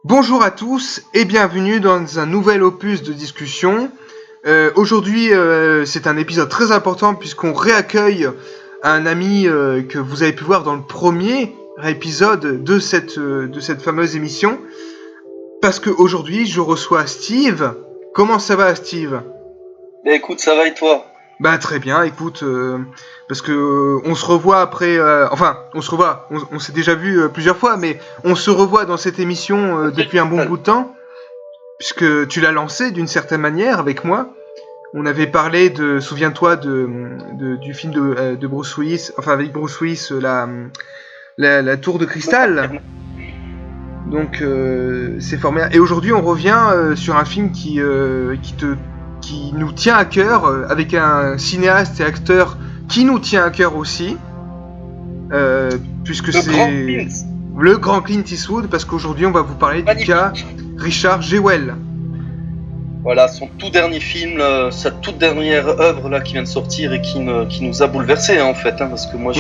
Bonjour à tous et bienvenue dans un nouvel opus de discussion. Aujourd'hui, c'est un épisode très important puisqu'on réaccueille un ami que vous avez pu voir dans le premier épisode de cette fameuse émission. Parce qu'aujourd'hui, je reçois Steve. Comment ça va, Steve ? Bah écoute, ça va et toi ? Bah très bien, écoute, parce que on se revoit après, on s'est déjà vu plusieurs fois, mais on se revoit dans cette émission depuis un bon bout de temps, puisque tu l'as lancé d'une certaine manière avec moi. On avait parlé souviens-toi du film de Bruce Willis, enfin avec Bruce Willis, la Tour de Cristal. Donc c'est formidable. Et aujourd'hui on revient sur un film qui nous tient à cœur, avec un cinéaste et acteur qui nous tient à cœur aussi, puisque c'est le grand Clint Eastwood, parce qu'aujourd'hui on va vous parler du cas Richard Jewell. Voilà, son tout dernier film, sa toute dernière œuvre là qui vient de sortir et qui nous a bouleversés en fait, parce que moi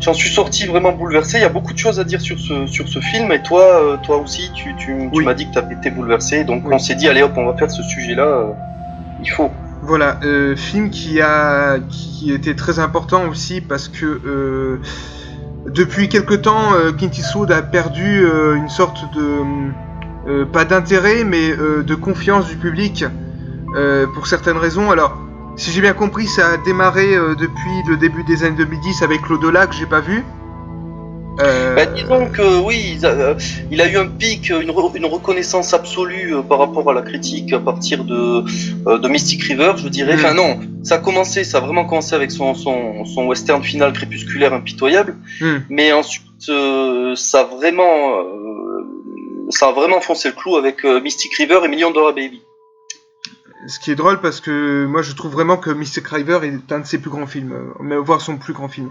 j'en suis sorti vraiment bouleversé. Il y a beaucoup de choses à dire sur ce film, et toi aussi tu m'as dit que tu avais été bouleversé, donc on s'est dit allez hop, on va faire ce sujet-là. Il faut. Voilà, film qui était très important aussi parce que depuis quelque temps, Clint Eastwood a perdu une sorte de pas d'intérêt, mais de confiance du public pour certaines raisons. Alors, si j'ai bien compris, ça a démarré depuis le début des années 2010 avec l'au-delà que j'ai pas vu. Disons que oui, il a eu un pic, une reconnaissance absolue par rapport à la critique à partir de Mystic River, je dirais. Enfin non, ça a vraiment commencé avec son western final crépusculaire impitoyable, mais ensuite ça a vraiment foncé le clou avec Mystic River et $1 Million Baby. Ce qui est drôle parce que moi je trouve vraiment que Mystic River est un de ses plus grands films, voire son plus grand film.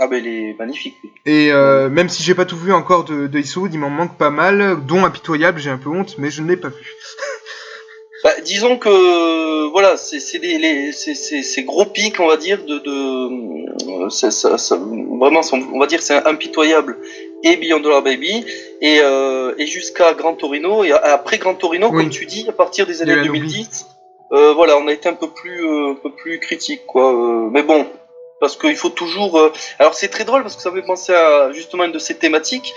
Ah ben il est magnifique. Et même si j'ai pas tout vu encore de Eastwood, il m'en manque pas mal, dont Impitoyable, j'ai un peu honte, mais je ne l'ai pas vu. Disons que voilà, c'est ces gros pics, on va dire, vraiment, on va dire, c'est Impitoyable et $1 Million Baby, et jusqu'à Gran Torino, et après Gran Torino, comme tu dis, à partir des années 2010, voilà, on a été un peu plus critique, quoi. Mais bon. Parce qu'il faut toujours. Alors c'est très drôle parce que ça me fait penser à justement une de ces thématiques.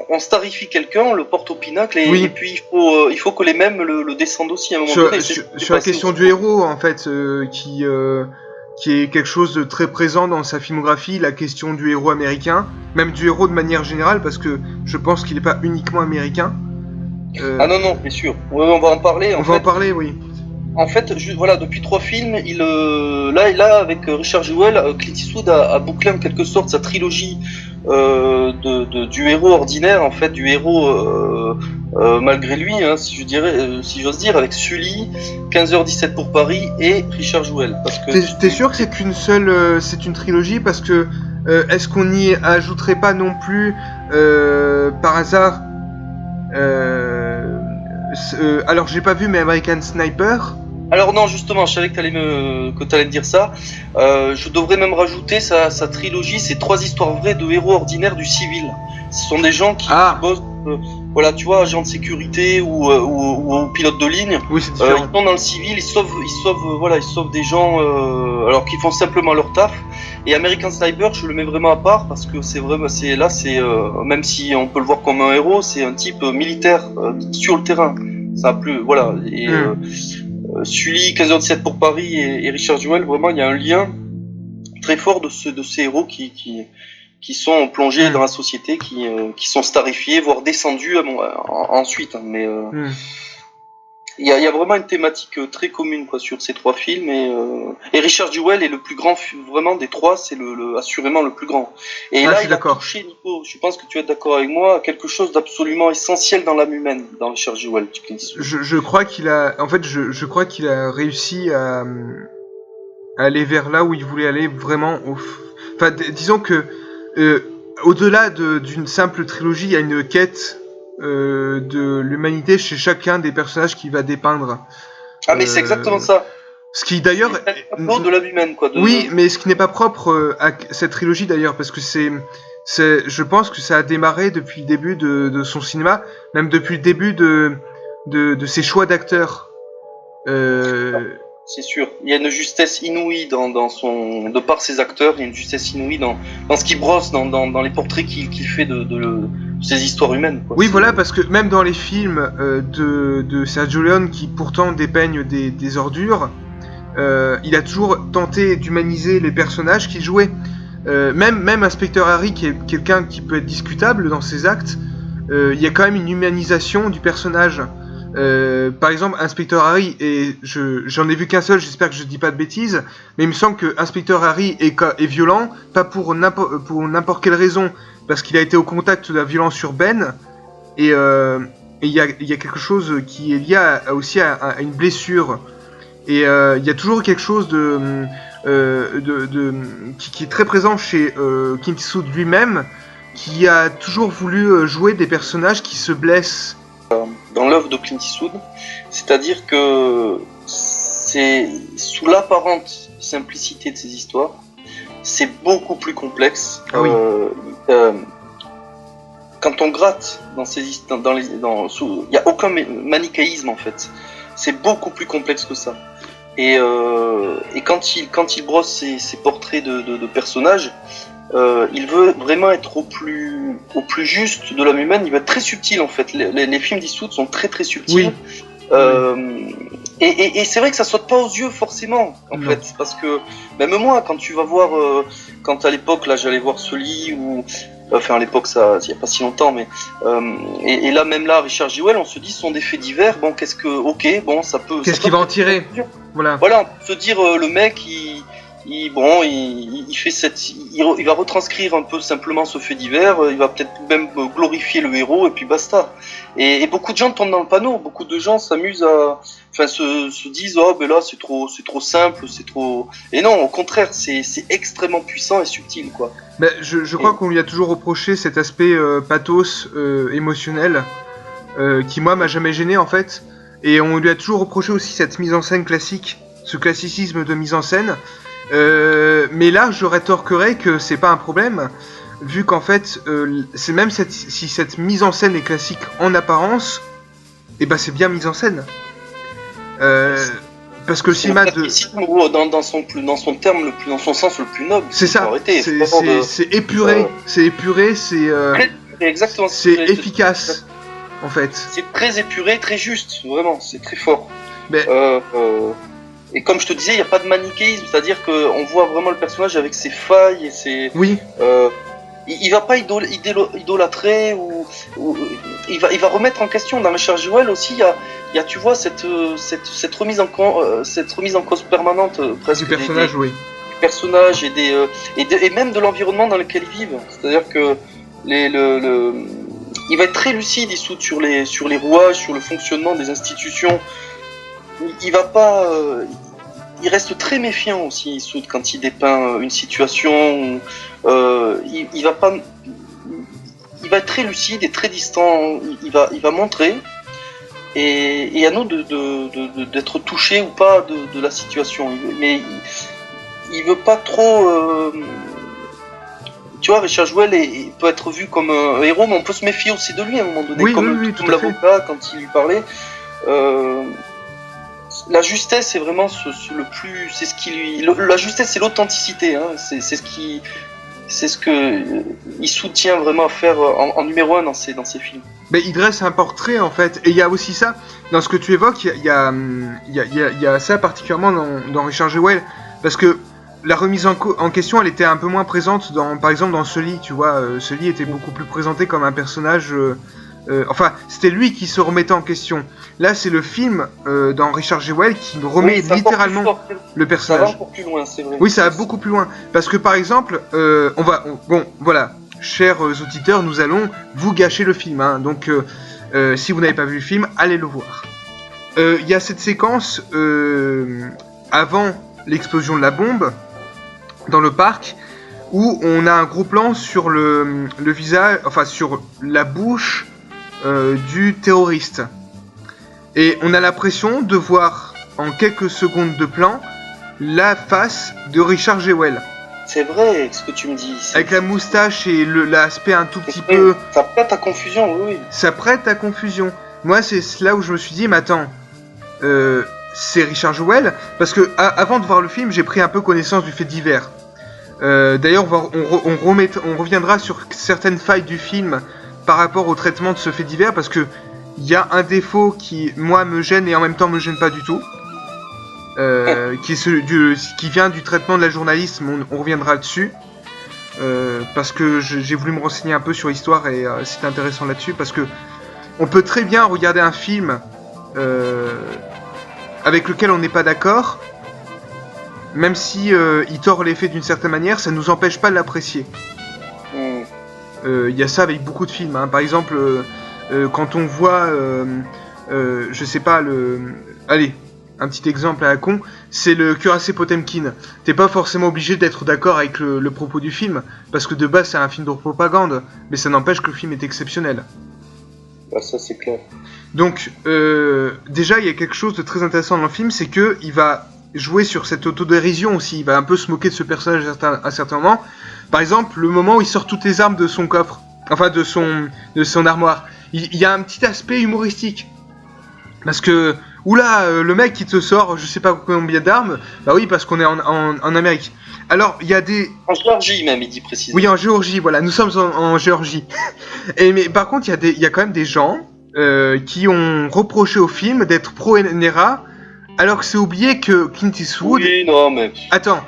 On starifie quelqu'un, on le porte au pinacle, et puis il faut que les mêmes le descendent aussi à un moment donné. Sur la question du héros, en fait, qui est quelque chose de très présent dans sa filmographie, la question du héros américain, même du héros de manière générale, parce que je pense qu'il n'est pas uniquement américain. Ah non, bien sûr. Ouais, on va en parler. On va en parler, oui. En fait, voilà, depuis 3 films, là, avec Richard Jewell, Clint Eastwood a bouclé en quelque sorte sa trilogie du héros ordinaire, en fait, du héros malgré lui, si j'ose dire, avec Sully, 15h17 pour Paris et Richard Jewell. T'es sûr que c'est une trilogie, parce que est-ce qu'on n'y ajouterait pas non plus par hasard alors j'ai pas vu, mais American Sniper. Alors non, justement, je savais que t'allais me dire ça. Je devrais même rajouter sa trilogie, c'est 3 histoires vraies de héros ordinaires du civil. Ce sont des gens qui bossent, voilà, tu vois, agents de sécurité ou pilotes de ligne. Oui, c'est différent. Ils sont dans le civil, ils sauvent des gens alors qu'ils font simplement leur taf. Et American Sniper, je le mets vraiment à part parce que même si on peut le voir comme un héros, c'est un type militaire sur le terrain. Ça a plus, voilà. Et Sully, 15h17 pour Paris et Richard Jewell, vraiment il y a un lien très fort de ces héros qui sont plongés dans la société, qui sont starifiés, voire descendus ensuite. Mais il y a vraiment une thématique très commune, quoi, sur ces 3 films, et Richard Jewell est le plus grand vraiment des 3, c'est assurément le plus grand. Et là il a touché, Nico, je pense que tu es d'accord avec moi, quelque chose d'absolument essentiel dans l'âme humaine, dans Richard Jewell. Je crois qu'il a, en fait, je crois qu'il a réussi à aller vers là où il voulait aller vraiment. Enfin, disons que au-delà d'une simple trilogie, il y a une quête de l'humanité chez chacun des personnages qu'il va dépeindre. Mais c'est exactement ça. Ce qui d'ailleurs de l'âme humaine, quoi. Oui, mais ce qui n'est pas propre à cette trilogie d'ailleurs, parce que c'est je pense que ça a démarré depuis le début de son cinéma, même depuis le début de ses choix d'acteurs. C'est sûr. Il y a une justesse inouïe de par ses acteurs, il y a une justesse inouïe dans ce qu'il brosse, dans les portraits qu'il fait de ces histoires humaines, quoi. Oui, voilà, parce que même dans les films de Sergio Leone, qui pourtant dépeignent des ordures, il a toujours tenté d'humaniser les personnages qu'il jouait. Même Inspecteur Harry, qui est quelqu'un qui peut être discutable dans ses actes, il y a quand même une humanisation du personnage. Par exemple, Inspecteur Harry, et j'en ai vu qu'un seul, j'espère que je dis pas de bêtises, mais il me semble que Inspecteur Harry est violent, pas pour n'importe quelle raison, parce qu'il a été au contact de la violence urbaine, et il y a quelque chose qui est lié aussi à une blessure. Et il y a toujours quelque chose qui est très présent chez Clint Eastwood lui-même, qui a toujours voulu jouer des personnages qui se blessent. Dans l'œuvre de Clint Eastwood, c'est-à-dire que c'est sous l'apparente simplicité de ces histoires, c'est beaucoup plus complexe. Ah oui. Quand on gratte dans ces histoires, il n'y a aucun manichéisme en fait. C'est beaucoup plus complexe que ça. Et quand il brosse ses portraits de personnages, il veut vraiment être au plus juste de l'homme humaine. Il va être très subtil en fait. Les films d'Eastwood sont très très subtils. Oui. Et c'est vrai que ça saute pas aux yeux forcément en fait, parce que même moi, quand tu vas voir, quand à l'époque là j'allais voir Sully ou enfin à l'époque ça il y a pas si longtemps, mais et là même là Richard Jewell, on se dit ce sont des faits divers. Bon, ça peut. Qu'est-ce qu'il va en tirer? Voilà, on peut se dire le mec il va retranscrire un peu simplement ce fait divers, il va peut-être même glorifier le héros et puis basta. Et beaucoup de gens tombent dans le panneau, beaucoup de gens s'amusent se disent oh ben là c'est trop simple, c'est trop. Et non, au contraire, c'est extrêmement puissant et subtil quoi. Ben, je crois qu'on lui a toujours reproché cet aspect pathos émotionnel qui moi m'a jamais gêné en fait, et on lui a toujours reproché aussi cette mise en scène classique, ce classicisme de mise en scène. Mais là, je rétorquerais que c'est pas un problème, vu qu'en fait, c'est même si cette mise en scène est classique en apparence, et ben c'est bien mise en scène. Parce que le cinéma dans son terme dans son sens le plus noble. C'est ça. C'est épuré, c'est exactement. C'est efficace, en fait. C'est très épuré, très juste, vraiment, c'est très fort. Mais... Et comme je te disais, il n'y a pas de manichéisme, c'est-à-dire qu'on voit vraiment le personnage avec ses failles et ses. Oui. Il va pas idolâtrer ou il va remettre en question. Dans Richard Jewell aussi, il y a tu vois cette remise en cause permanente presque du personnage, du personnage et même de l'environnement dans lequel ils vivent. C'est-à-dire que il va être très lucide sur les rouages, sur le fonctionnement des institutions. Il va pas. Il reste très méfiant aussi, Eastwood, quand il dépeint une situation. Il va pas. Il va être très lucide et très distant. Il va montrer. Et à nous d'être touché ou pas de la situation. Mais il veut pas trop. Tu vois, Richard Jewell peut être vu comme un héros, mais on peut se méfier aussi de lui à un moment donné, comme l'avocat quand il lui parlait. La justesse est vraiment le plus, c'est ce qui lui, la justesse c'est l'authenticité, hein, c'est ce que il soutient vraiment à faire en numéro 1 dans ses films. Mais il dresse un portrait en fait, et il y a aussi ça dans ce que tu évoques, il y a ça particulièrement dans Richard Jewell, parce que la remise en question, elle était un peu moins présente par exemple dans Sully, tu vois, Sully était beaucoup plus présenté comme un personnage. Enfin, c'était lui qui se remettait en question. Là, c'est le film dans Richard Jewell qui remet littéralement le personnage. Ça va beaucoup plus loin, c'est vrai. Oui, ça va beaucoup plus loin. Parce que par exemple, voilà, chers auditeurs, nous allons vous gâcher le film. Hein, donc, si vous n'avez pas vu le film, allez le voir. Il y a cette séquence avant l'explosion de la bombe dans le parc où on a un gros plan sur le visage, enfin sur la bouche du terroriste. Et on a l'impression de voir en quelques secondes de plan la face de Richard Jewell. C'est vrai ce que tu me dis. Avec la moustache et l'aspect un tout petit peu... Ça prête à confusion, oui. Ça prête à confusion. Moi, c'est là où je me suis dit, mais attends, c'est Richard Jewell, parce que avant de voir le film, j'ai pris un peu connaissance du fait divers. D'ailleurs, on reviendra sur certaines failles du film par rapport au traitement de ce fait divers, parce que il y a un défaut qui, moi, me gêne et en même temps me gêne pas du tout, qui vient du traitement de la journalisme. On reviendra dessus, parce que j'ai voulu me renseigner un peu sur l'histoire et c'est intéressant là-dessus, parce que on peut très bien regarder un film avec lequel on n'est pas d'accord, même si il tord les faits d'une certaine manière, ça ne nous empêche pas de l'apprécier. Y a ça avec beaucoup de films, hein. Par exemple, quand on voit, je sais pas, allez, un petit exemple à la con, c'est le Cuirassé Potemkin. T'es pas forcément obligé d'être d'accord avec le propos du film, parce que de base c'est un film de propagande, mais ça n'empêche que le film est exceptionnel. Bah ça c'est clair. Donc déjà il y a quelque chose de très intéressant dans le film, c'est que il va jouer sur cette autodérision aussi, il va un peu se moquer de ce personnage à certains moments. Par exemple, le moment où il sort toutes les armes de son coffre, enfin de son armoire, il y a un petit aspect humoristique. Parce que, oula, le mec qui te sort je sais pas combien d'armes, bah oui, parce qu'on est en Amérique. Alors, il y a des... En Géorgie même, il dit précisément. Oui, en Géorgie, voilà, nous sommes en Géorgie. Mais par contre, il y a quand même des gens qui ont reproché au film d'être pro-NRA, alors que c'est oublié que Clint Eastwood... Oui, non, mais... Attends,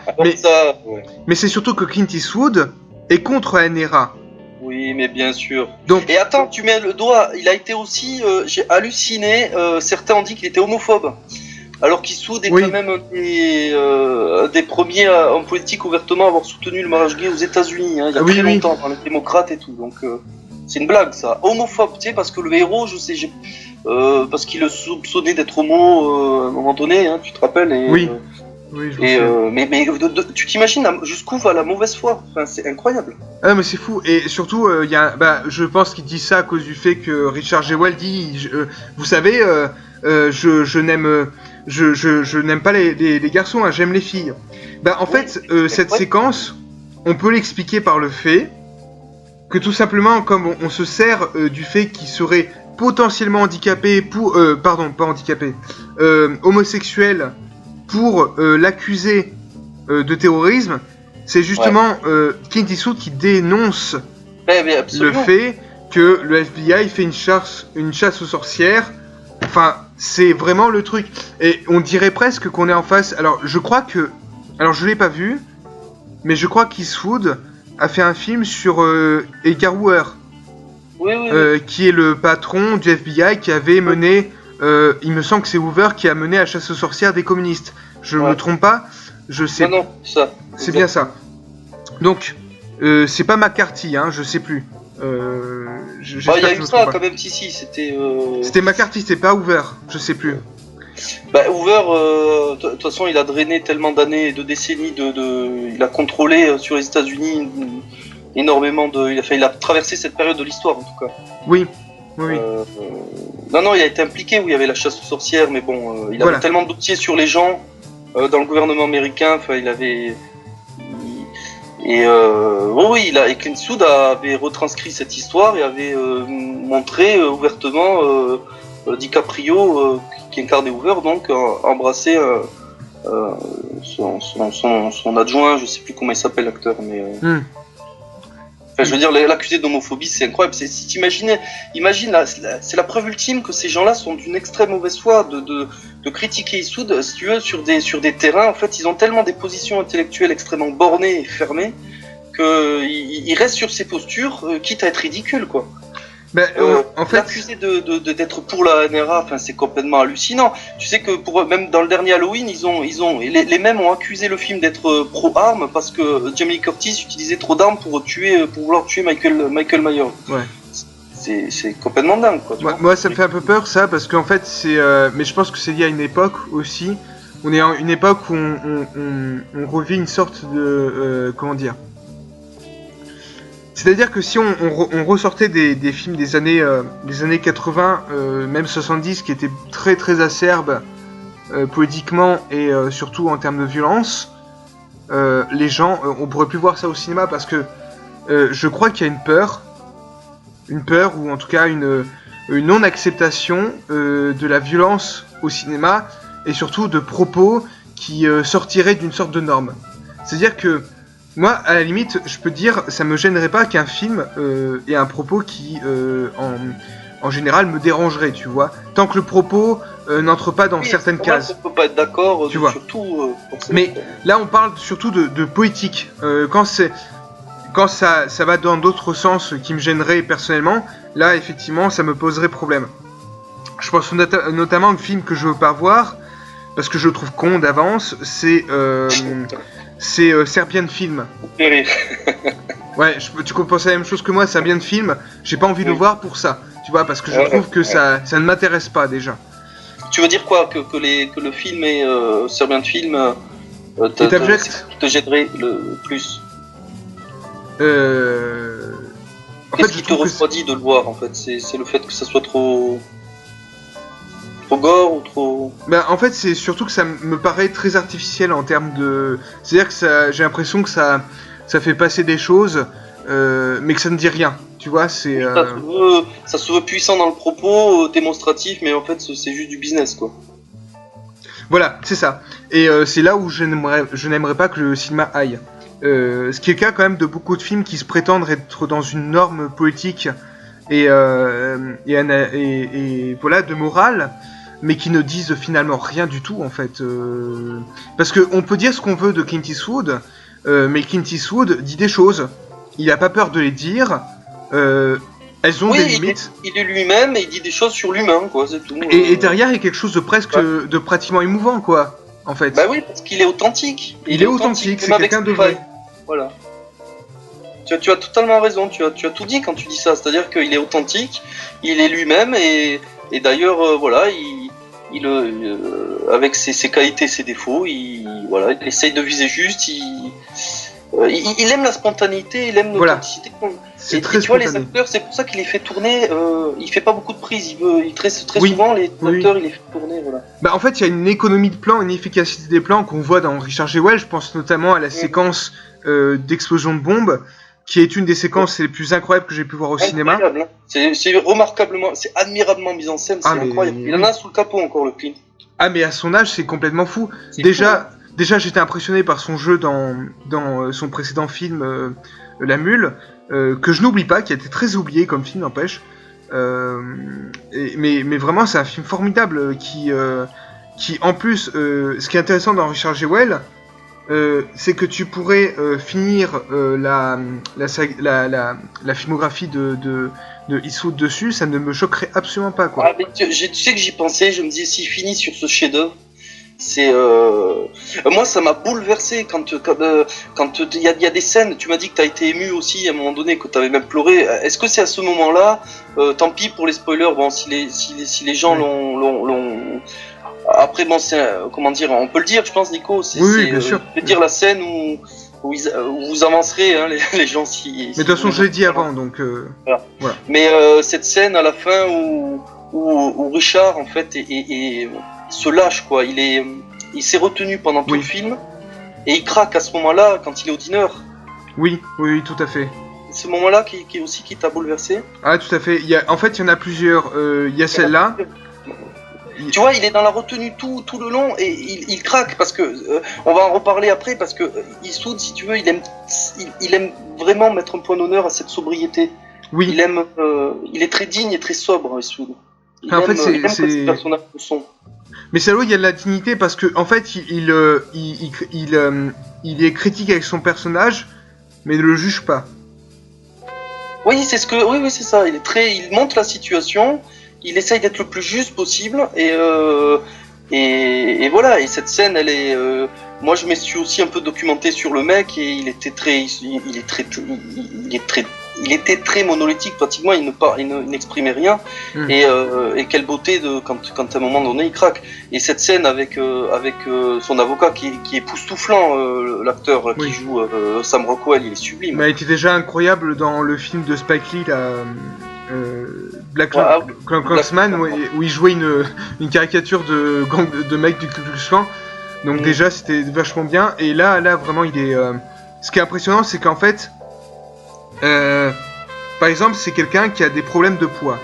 mais c'est surtout que Clint Eastwood est contre la NRA. Oui, mais bien sûr. Donc... Et attends, tu mets le doigt, il a été aussi... j'ai halluciné, certains ont dit qu'il était homophobe. Alors qu'Eastwood est quand même un des premiers hommes politiques ouvertement à avoir soutenu le mariage gay aux États-Unis, hein, il y a très longtemps, dans les démocrates et tout. Donc c'est une blague ça. Homophobe, tu sais, parce que le héros, je sais, parce qu'il le soupçonnait d'être homo à un moment donné, hein, tu te rappelles. Et, oui, je sais. Mais tu t'imagines jusqu'où va la mauvaise foi, enfin, c'est incroyable. Ah mais c'est fou, et surtout, je pense qu'il dit ça à cause du fait que Richard Jewell dit, vous savez, je n'aime pas les garçons, hein, j'aime les filles. En fait, cette séquence, on peut l'expliquer par le fait que tout simplement, comme on se sert du fait qu'il serait potentiellement handicapé homosexuel pour l'accuser de terrorisme, c'est justement Clint Eastwood qui dénonce le fait que le FBI fait une chasse aux sorcières. Enfin, c'est vraiment le truc. Et on dirait presque qu'on est en face... Alors, je l'ai pas vu, mais je crois qu'Eastwood a fait un film sur Edgar Hoover. Oui. Qui est le patron du FBI qui avait mené... il me semble que c'est Hoover qui a mené la chasse aux sorcières des communistes. Je me trompe pas, je sais... Non, ça. C'est bien ça. Donc, c'est pas McCarthy, hein, je sais plus. Il y a eu ça quand même, si, c'était... C'était McCarthy, c'était pas Hoover, je sais plus. Hoover, de toute façon, il a drainé tellement d'années et de décennies, il a contrôlé sur les États-Unis énormément de... Il a traversé cette période de l'histoire, en tout cas. Oui. Non, il a été impliqué où il y avait la chasse aux sorcières, mais bon, il avait tellement de dossiers sur les gens dans le gouvernement américain, enfin, il avait... Et Clint Eastwood avait retranscrit cette histoire et avait montré ouvertement DiCaprio, qui incarnait Hoover, donc embrasser son adjoint, je sais plus comment il s'appelle l'acteur, mais enfin, je veux dire, l'accuser d'homophobie, c'est incroyable. Si t'imagines, c'est la preuve ultime que ces gens-là sont d'une extrême mauvaise foi de critiquer Eastwood, si tu veux, sur des terrains. En fait, ils ont tellement des positions intellectuelles extrêmement bornées et fermées qu'ils restent sur ces postures, quitte à être ridicules, quoi. En fait, l'accuser d'être pour la NRA, enfin, c'est complètement hallucinant. Tu sais que même dans le dernier Halloween, les mêmes ont accusé le film d'être pro-armes parce que Jamie Lee Curtis utilisait trop d'armes pour vouloir tuer Michael Myers. Ouais. C'est complètement dingue, quoi. Moi, ça me fait un peu peur, ça, parce qu'en fait, mais je pense que c'est lié à une époque aussi. On est à une époque où on revit une sorte de comment dire. C'est-à-dire que si on ressortait des films des années 80, même 70, qui étaient très très acerbes politiquement et surtout en termes de violence, les gens, on pourrait plus voir ça au cinéma parce que je crois qu'il y a une peur ou en tout cas une non-acceptation de la violence au cinéma et surtout de propos qui sortiraient d'une sorte de norme. C'est-à-dire que moi, à la limite, je peux dire, ça me gênerait pas qu'un film ait un propos qui, en général, me dérangerait, tu vois. Tant que le propos n'entre pas dans certaines cases. On peut pas être d'accord, tu vois. Surtout. Mais là, on parle surtout de poétique. Quand ça va dans d'autres sens qui me gêneraient personnellement, là, effectivement, ça me poserait problème. Je pense notamment à un film que je veux pas voir, parce que je le trouve con d'avance, c'est Serbian Film. Ouais, tu penses à la même chose que moi, Serbian Film, j'ai pas envie de le voir pour ça, tu vois, parce que je trouve que ça ne m'intéresse pas déjà. Tu veux dire quoi, que le film est Serbian Film te gênerait le plus? Qu'est-ce qui te refroidit de le voir en fait? C'est le fait que ça soit trop gore ou trop... Ben, en fait, c'est surtout que ça me paraît très artificiel en termes de... C'est-à-dire que j'ai l'impression que ça fait passer des choses, mais que ça ne dit rien. Tu vois, c'est... Ça se veut puissant dans le propos, démonstratif, mais en fait, c'est juste du business, quoi. Voilà, c'est ça. Et c'est là où je n'aimerais pas que le cinéma aille. Ce qui est le cas quand même de beaucoup de films qui se prétendent être dans une norme politique et voilà, de morale, mais qui ne disent finalement rien du tout en fait. Parce qu'on peut dire ce qu'on veut de Clint Eastwood, mais Clint Eastwood dit des choses. Il a pas peur de les dire. Elles ont des limites. Il est lui-même et il dit des choses sur l'humain, quoi, c'est tout. Et derrière, il y a quelque chose de presque de pratiquement émouvant, quoi, en fait. Bah oui, parce qu'il est authentique. Il est authentique, c'est quelqu'un de vrai. Voilà. Tu as totalement raison, tu as tout dit quand tu dis ça, c'est-à-dire qu'il est authentique, il est lui-même et d'ailleurs, voilà, il avec ses qualités, ses défauts, il essaye de viser juste, il aime la spontanéité, il aime l'authenticité. Voilà. C'est et très tu vois, les acteurs, c'est pour ça qu'il les fait tourner, il fait pas beaucoup de prises, très souvent, les acteurs, il les fait tourner, voilà. Bah, en fait, il y a une économie de plans, une efficacité des plans qu'on voit dans Richard Jewell, je pense notamment à la séquence d'explosion de bombes, qui est une des séquences les plus incroyables que j'ai pu voir au cinéma. Hein. C'est remarquablement, c'est admirablement mis en scène, c'est incroyable. Il en a sous le capot encore, le Clint. Ah, mais à son âge, c'est complètement fou. Déjà, j'étais impressionné par son jeu dans son précédent film, La Mule, que je n'oublie pas, qui a été très oublié comme film, n'empêche. Mais vraiment, c'est un film formidable qui en plus, ce qui est intéressant dans Richard Jewell, c'est que tu pourrais finir la filmographie de Eastwood dessus, ça ne me choquerait absolument pas, quoi. Ah, mais tu sais que j'y pensais, je me disais s'il finit sur ce chef-d'œuvre, c'est moi ça m'a bouleversé quand il y a des scènes. Tu m'as dit que t'as été ému aussi à un moment donné, que t'avais même pleuré. Est-ce que c'est à ce moment-là, tant pis pour les spoilers, bon si les gens l'ont après, bon, comment dire, on peut le dire, je pense, Nico. Oui, bien sûr. Je vais dire la scène où vous avancerez, hein, les gens si. Mais de toute façon, je l'ai dit avant, donc. Voilà. Mais cette scène à la fin où Richard, en fait, se lâche, quoi. Il s'est retenu pendant tout le film et il craque à ce moment-là quand il est au dîner. Oui, tout à fait. Ce moment-là qui t'a bouleversé. Ah, tout à fait. En fait, il y en a plusieurs. Il y a celle-là. Tu vois, il est dans la retenue tout le long et il craque parce que on va en reparler après parce que Eastwood, si tu veux, il aime vraiment mettre un point d'honneur à cette sobriété. Oui. Il est très digne et très sobre, Eastwood. Il aime que ces personnages le sont. Mais c'est là où il y a de la dignité parce que en fait, il est critique avec son personnage, mais ne le juge pas. Oui, c'est ça. Il montre la situation. Il essaye d'être le plus juste possible et voilà. Et cette scène, elle est. Moi, je me suis aussi un peu documenté sur le mec et il était très monolithique pratiquement. Il n'exprimait rien et quelle beauté quand à un moment donné il craque. Et cette scène avec son avocat qui est époustouflant, l'acteur qui joue Sam Rockwell, il est sublime. Mais il était déjà incroyable dans le film de Spike Lee là. Black Klansman où il jouait une caricature de mec du Ku Klux Klan. Donc déjà, c'était vachement bien. Et là, vraiment, il est... Ce qui est impressionnant, c'est qu'en fait... par exemple, c'est quelqu'un qui a des problèmes de poids.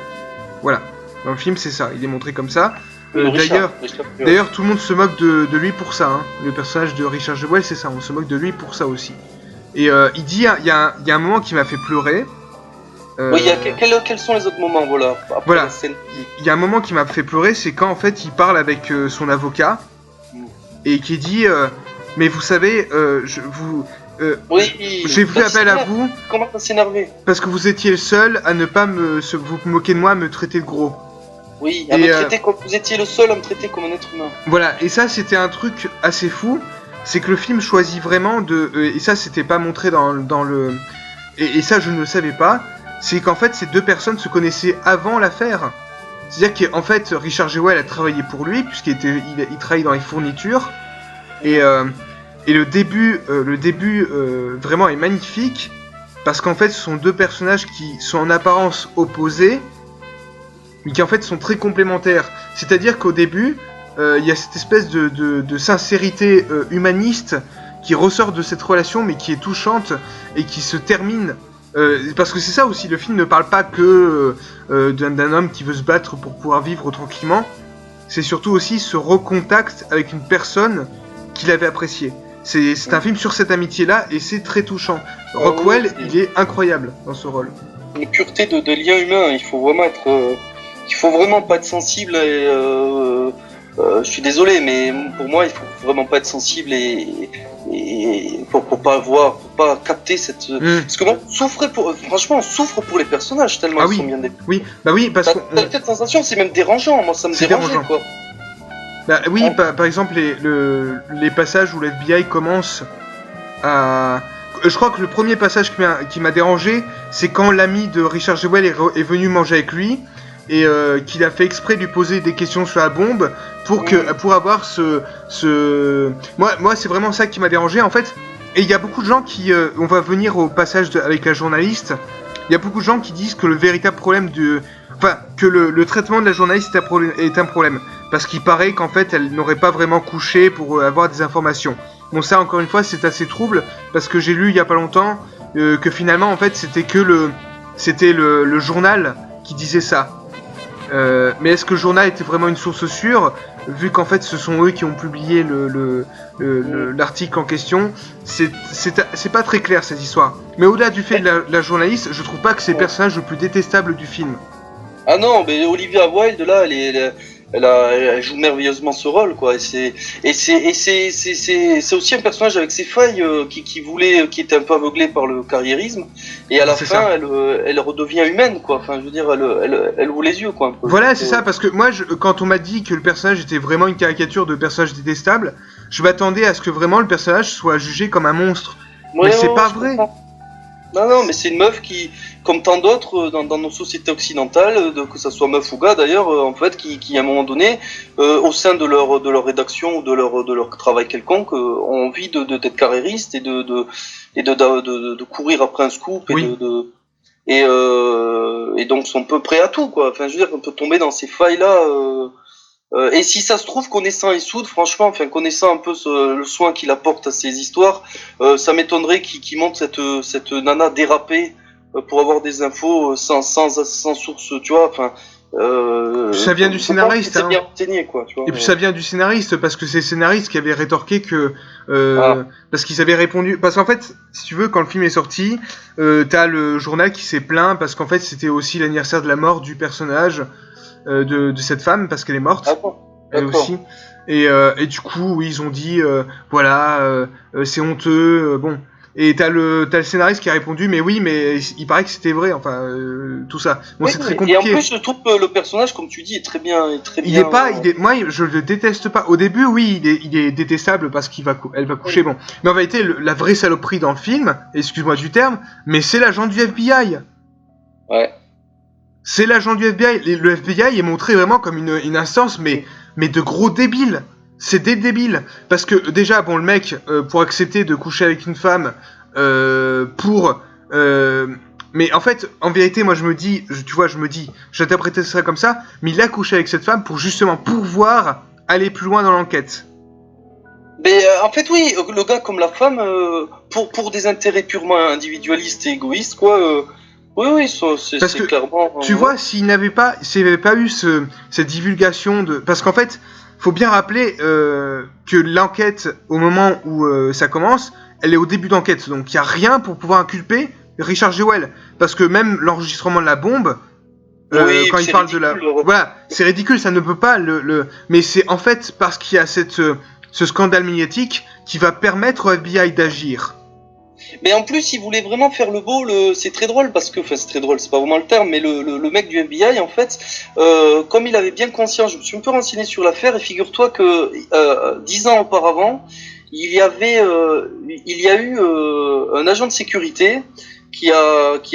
Voilà. Dans le film, c'est ça. Il est montré comme ça. D'ailleurs, tout le monde se moque de lui pour ça. Hein. Le personnage de Richard Jewell, c'est ça. On se moque de lui pour ça aussi. Et il dit, il y a un moment qui m'a fait pleurer. Oui, quels sont les autres moments, voilà. Voilà. Il y a un moment qui m'a fait pleurer, c'est quand en fait il parle avec son avocat et qui dit, mais vous savez, j'ai fait appel à vous. Comment ça s'énerver? Parce que vous étiez le seul à ne pas vous moquer de moi, à me traiter de gros. Oui, à me traiter comme vous étiez le seul à me traiter comme un être humain. Voilà, et ça c'était un truc assez fou, c'est que le film choisit vraiment de, et ça c'était pas montré dans le, et ça je ne le savais pas, c'est qu'en fait ces deux personnes se connaissaient avant l'affaire. C'est-à-dire qu'en fait Richard Jewell a travaillé pour lui puisqu'il travaillait dans les fournitures et le début vraiment est magnifique parce qu'en fait ce sont deux personnages qui sont en apparence opposés mais qui en fait sont très complémentaires. C'est-à-dire qu'au début, il y a cette espèce de sincérité humaniste qui ressort de cette relation, mais qui est touchante et qui se termine. Parce que c'est ça aussi, le film ne parle pas que d'un homme qui veut se battre pour pouvoir vivre tranquillement. C'est surtout aussi ce recontact avec une personne qu'il avait appréciée. C'est un film sur cette amitié-là et c'est très touchant. Rockwell, il est incroyable dans ce rôle. Une pureté de liens humains, il faut vraiment être... Il faut vraiment pas être sensible et je suis désolé, mais pour moi il faut vraiment pas être sensible et pour pas voir, pour pas capter cette. Parce que moi, franchement, on souffre pour les personnages tellement ils sont bien développés. Oui, bah oui, parce que. Cette sensation, c'est même dérangeant. Moi, ça me dérangeait quoi. Bah oui, par exemple les passages où l'FBI commence à. Je crois que le premier passage qui m'a dérangé, c'est quand l'ami de Richard Jewell est venu manger avec lui. Et qu'il a fait exprès de lui poser des questions sur la bombe pour avoir moi c'est vraiment ça qui m'a dérangé en fait. Et il y a beaucoup de gens qui on va venir au passage avec la journaliste, il y a beaucoup de gens qui disent que le véritable problème que le traitement de la journaliste est un problème parce qu'il paraît qu'en fait elle n'aurait pas vraiment couché pour avoir des informations. Bon, ça encore une fois c'est assez trouble parce que j'ai lu il y a pas longtemps que finalement en fait c'était le journal qui disait ça. Mais est-ce que le journal était vraiment une source sûre, vu qu'en fait ce sont eux qui ont publié l'article en question? C'est pas très clair cette histoire. Mais au-delà du fait de la journaliste, je trouve pas que c'est le personnage le plus détestable du film. Ah non, mais Olivia Wilde là, elle joue merveilleusement ce rôle quoi. Et c'est aussi un personnage avec ses failles qui était un peu aveuglé par le carriérisme et à la fin elle redevient humaine quoi. Enfin je veux dire elle ouvre les yeux quoi. Un peu. Voilà c'est ça parce que moi quand on m'a dit que le personnage était vraiment une caricature de personnage détestable, je m'attendais à ce que vraiment le personnage soit jugé comme un monstre. Ouais, mais c'est pas vrai. Non, mais c'est une meuf qui, comme tant d'autres dans nos sociétés occidentales, que ça soit meuf ou gars d'ailleurs, en fait, qui à un moment donné, au sein de leur rédaction ou de leur travail quelconque, ont envie d'être carriéristes et de courir après un scoop et donc sont peu prêts à tout quoi. Enfin, je veux dire, on peut tomber dans ces failles là. Et si ça se trouve, connaissant Eastwood, franchement, connaissant un peu le soin qu'il apporte à ces histoires, ça m'étonnerait qu'il monte cette nana dérapée pour avoir des infos sans source, tu vois. Enfin, ça vient du scénariste. Bien renseigné, quoi, tu vois. Et puis ça vient du scénariste parce que c'est le scénariste qui avait rétorqué que parce qu'ils avaient répondu. Parce qu'en fait, si tu veux, quand le film est sorti, t'as le journal qui s'est plaint parce qu'en fait c'était aussi l'anniversaire de la mort du personnage. De cette femme parce qu'elle est morte elle aussi et du coup oui, ils ont dit c'est honteux bon et t'as le scénariste qui a répondu mais oui mais il paraît que c'était vrai enfin tout ça bon c'est très compliqué. Et en plus je trouve que le personnage comme tu dis est très bien moi je le déteste pas au début oui il est détestable parce elle va coucher bon mais en réalité la vraie saloperie dans le film excuse-moi du terme mais c'est l'agent du FBI. C'est l'agent du FBI. Le FBI est montré vraiment comme une instance, mais de gros débiles. C'est des débiles. Parce que déjà, bon, le mec, pour accepter de coucher avec une femme, mais en fait, en vérité, moi je me dis, j'interprétais ça comme ça, mais il a couché avec cette femme pour justement pouvoir aller plus loin dans l'enquête. Mais en fait, oui, le gars comme la femme, pour des intérêts purement individualistes et égoïstes, quoi. Oui, Parce c'est que clairement. tu vois, s'il n'y avait pas eu cette divulgation de, parce qu'en fait, faut bien rappeler que l'enquête au moment où ça commence, elle est au début d'enquête, donc il y a rien pour pouvoir inculper Richard Jewell, parce que même l'enregistrement de la bombe. Oui, Quand il c'est parle de la, ridicule. voilà, c'est ridicule, ça ne peut pas mais c'est en fait parce qu'il y a ce scandale médiatique qui va permettre au FBI d'agir. Mais en plus, il voulait vraiment faire le beau. C'est très drôle parce que, enfin, c'est très drôle, c'est pas vraiment le terme, mais le mec du FBI, en fait, comme il avait bien conscience, je me suis un peu renseigné sur l'affaire et figure-toi que 10 ans auparavant, il y a eu un agent de sécurité qui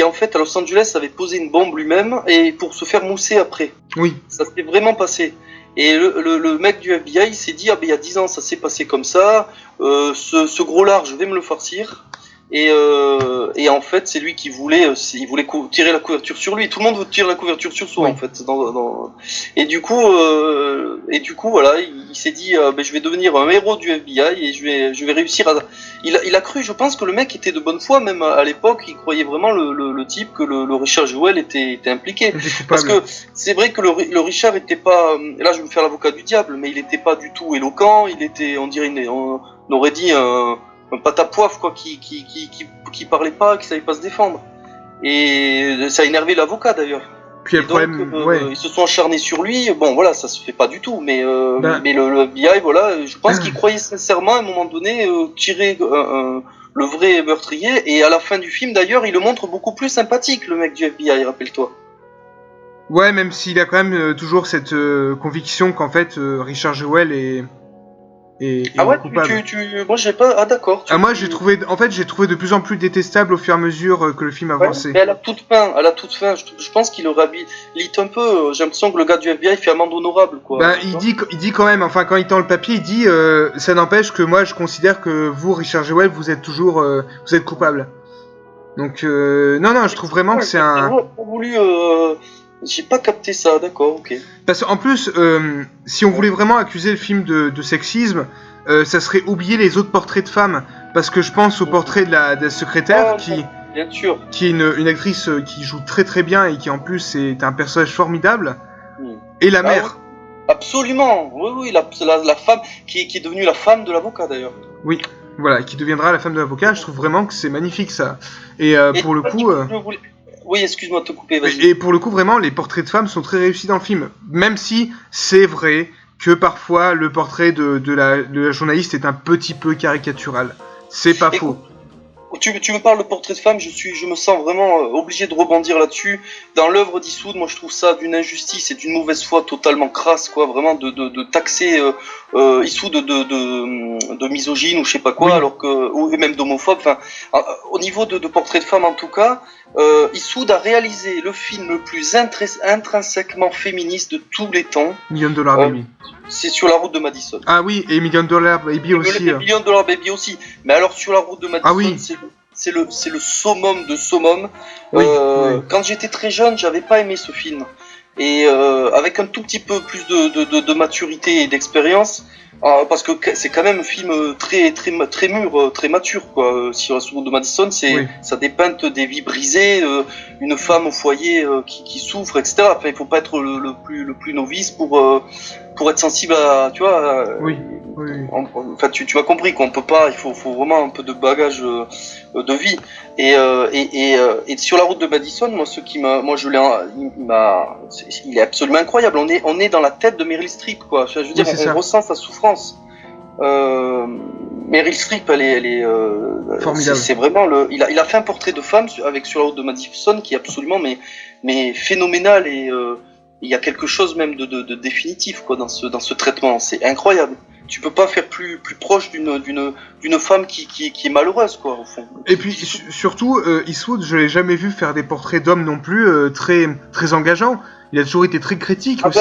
en fait à Los Angeles avait posé une bombe lui-même et pour se faire mousser après. Oui. Ça s'est vraiment passé. Et le mec du FBI il s'est dit, ah ben il y a 10 ans ça s'est passé comme ça, ce gros lard je vais me le farcir. Et en fait c'est lui qui voulait, il voulait tirer la couverture sur lui. Tout le monde veut tirer la couverture sur soi, oui. En fait. Et du coup voilà, il s'est dit, ben, je vais devenir un héros du FBI et je vais réussir à... Il a cru, je pense que le mec était de bonne foi, même à l'époque, il croyait vraiment le type que le Richard Jewell était impliqué. Parce que c'est vrai que le Richard était pas, là je vais me faire l'avocat du diable, mais il était pas du tout éloquent, il était, on aurait dit un pâte à poivre, quoi, qui parlait pas, qui savait pas se défendre. Et ça a énervé l'avocat d'ailleurs. Puis le problème, ouais. Ils se sont acharnés sur lui. Bon, voilà, ça se fait pas du tout. Mais le FBI, voilà, je pense qu'il croyait sincèrement à un moment donné tirer le vrai meurtrier. Et à la fin du film, d'ailleurs, il le montre beaucoup plus sympathique, le mec du FBI, rappelle-toi. Ouais, même s'il a quand même toujours cette conviction qu'en fait Richard Jewell est ah ouais, coupable. Moi j'ai pas. Ah d'accord. Moi j'ai trouvé de plus en plus détestable au fur et à mesure que le film avançait. Ouais, mais à la toute fin, je pense qu'il aurait habilité un peu. J'ai l'impression que le gars du FBI fait amende honorable, quoi. Bah, il dit quand même, enfin quand il tend le papier, il dit ça n'empêche que moi je considère que vous, Richard Jewell, vous êtes toujours vous êtes coupable. Donc non, je trouve vraiment que c'est un. J'ai pas capté ça, d'accord, ok. Parce qu'en plus, si on voulait vraiment accuser le film de sexisme, ça serait oublier les autres portraits de femmes. Parce que je pense au portrait de la secrétaire bien sûr. qui est une actrice qui joue très très bien et qui en plus est un personnage formidable. Et la mère. Oui. Absolument, oui, la femme qui est devenue la femme de l'avocat d'ailleurs. Oui, voilà, qui deviendra la femme de l'avocat. Je trouve vraiment que c'est magnifique ça. Et pour le coup. Oui, excuse-moi de te couper, vas-y. Et pour le coup, vraiment, les portraits de femmes sont très réussis dans le film. Même si c'est vrai que parfois le portrait de la journaliste est un petit peu caricatural. C'est pas faux. Tu me parles de portrait de femme, je me sens vraiment obligé de rebondir là-dessus. Dans l'œuvre d'Eastwood, moi je trouve ça d'une injustice et d'une mauvaise foi totalement crasse, quoi, vraiment de taxer Eastwood de misogyne ou je sais pas quoi, oui. Alors que ou même d'homophobe. Enfin, au niveau de portrait de femme en tout cas, Eastwood a réalisé le film le plus intrinsèquement féministe de tous les temps. $1 Million Baby. C'est Sur la route de Madison. Ah oui, et $1 Million Baby aussi. $1 Million Baby aussi. Mais alors Sur la route de Madison, oui. C'est le summum de summum. Oui, oui. Quand j'étais très jeune, j'avais pas aimé ce film. Et avec un tout petit peu plus de maturité et d'expérience, parce que c'est quand même un film très mûr, très mature, quoi. Sur la route de Madison, ça dépeinte des vies brisées, une femme au foyer qui souffre, etc. Enfin, il faut pas être le plus novice pour être sensible à, tu vois. Oui. Enfin, tu m'as compris qu'on peut pas. Il faut vraiment un peu de bagage de vie. Et Sur la route de Madison, moi, il est absolument incroyable. On est dans la tête de Meryl Streep, quoi. Je veux dire, on ressent sa souffrance. Meryl Streep, elle est formidable. C'est vraiment il a fait un portrait de femme avec Sur la route de Madison qui est absolument mais phénoménal et il y a quelque chose même de définitif, quoi, dans ce traitement. C'est incroyable. Tu peux pas faire plus proche d'une femme qui est malheureuse, quoi, au fond. Et puis surtout, Eastwood, je l'ai jamais vu faire des portraits d'hommes non plus très très engageants. Il a toujours été très critique aussi.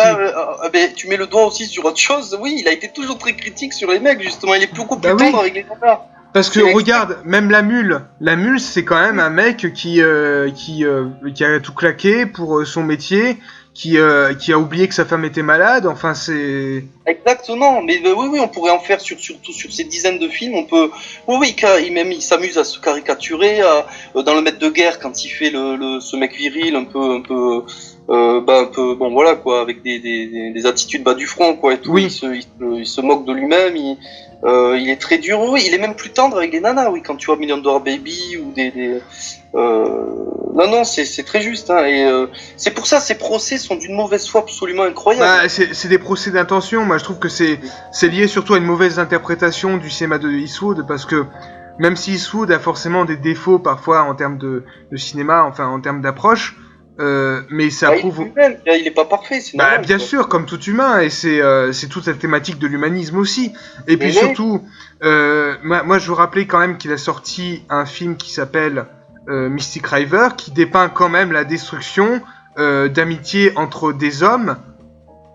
Tu mets le doigt aussi sur autre chose. Oui, il a été toujours très critique sur les mecs, justement. Il est beaucoup plus tendre avec les nanas. Parce que regarde, même la mule c'est quand même un mec qui a tout claqué pour son métier, qui a oublié que sa femme était malade. Enfin, c'est... Exactement, mais oui, on pourrait en faire surtout sur ces dizaines de films. On peut, il s'amuse à se caricaturer, dans le maître de guerre quand il fait ce mec viril, un peu, bon voilà quoi, avec des attitudes bas du front quoi et tout. Oui. Il se moque de lui-même. Il est très dur. Oui, il est même plus tendre avec les nanas. Oui, quand tu vois Million Dollar Baby ou non, c'est très juste. Hein, et c'est pour ça ces procès sont d'une mauvaise foi absolument incroyable. Bah, c'est des procès d'intention. Moi, je trouve que c'est lié surtout à une mauvaise interprétation du cinéma de Eastwood, parce que même si Eastwood a forcément des défauts parfois en termes de cinéma, enfin en termes d'approche, mais ça prouve. Il est pas parfait, c'est normal. Bien sûr, comme tout humain, et c'est toute la thématique de l'humanisme aussi. Et puis surtout, moi je vous rappelais quand même qu'il a sorti un film qui s'appelle Mystic River, qui dépeint quand même la destruction d'amitié entre des hommes,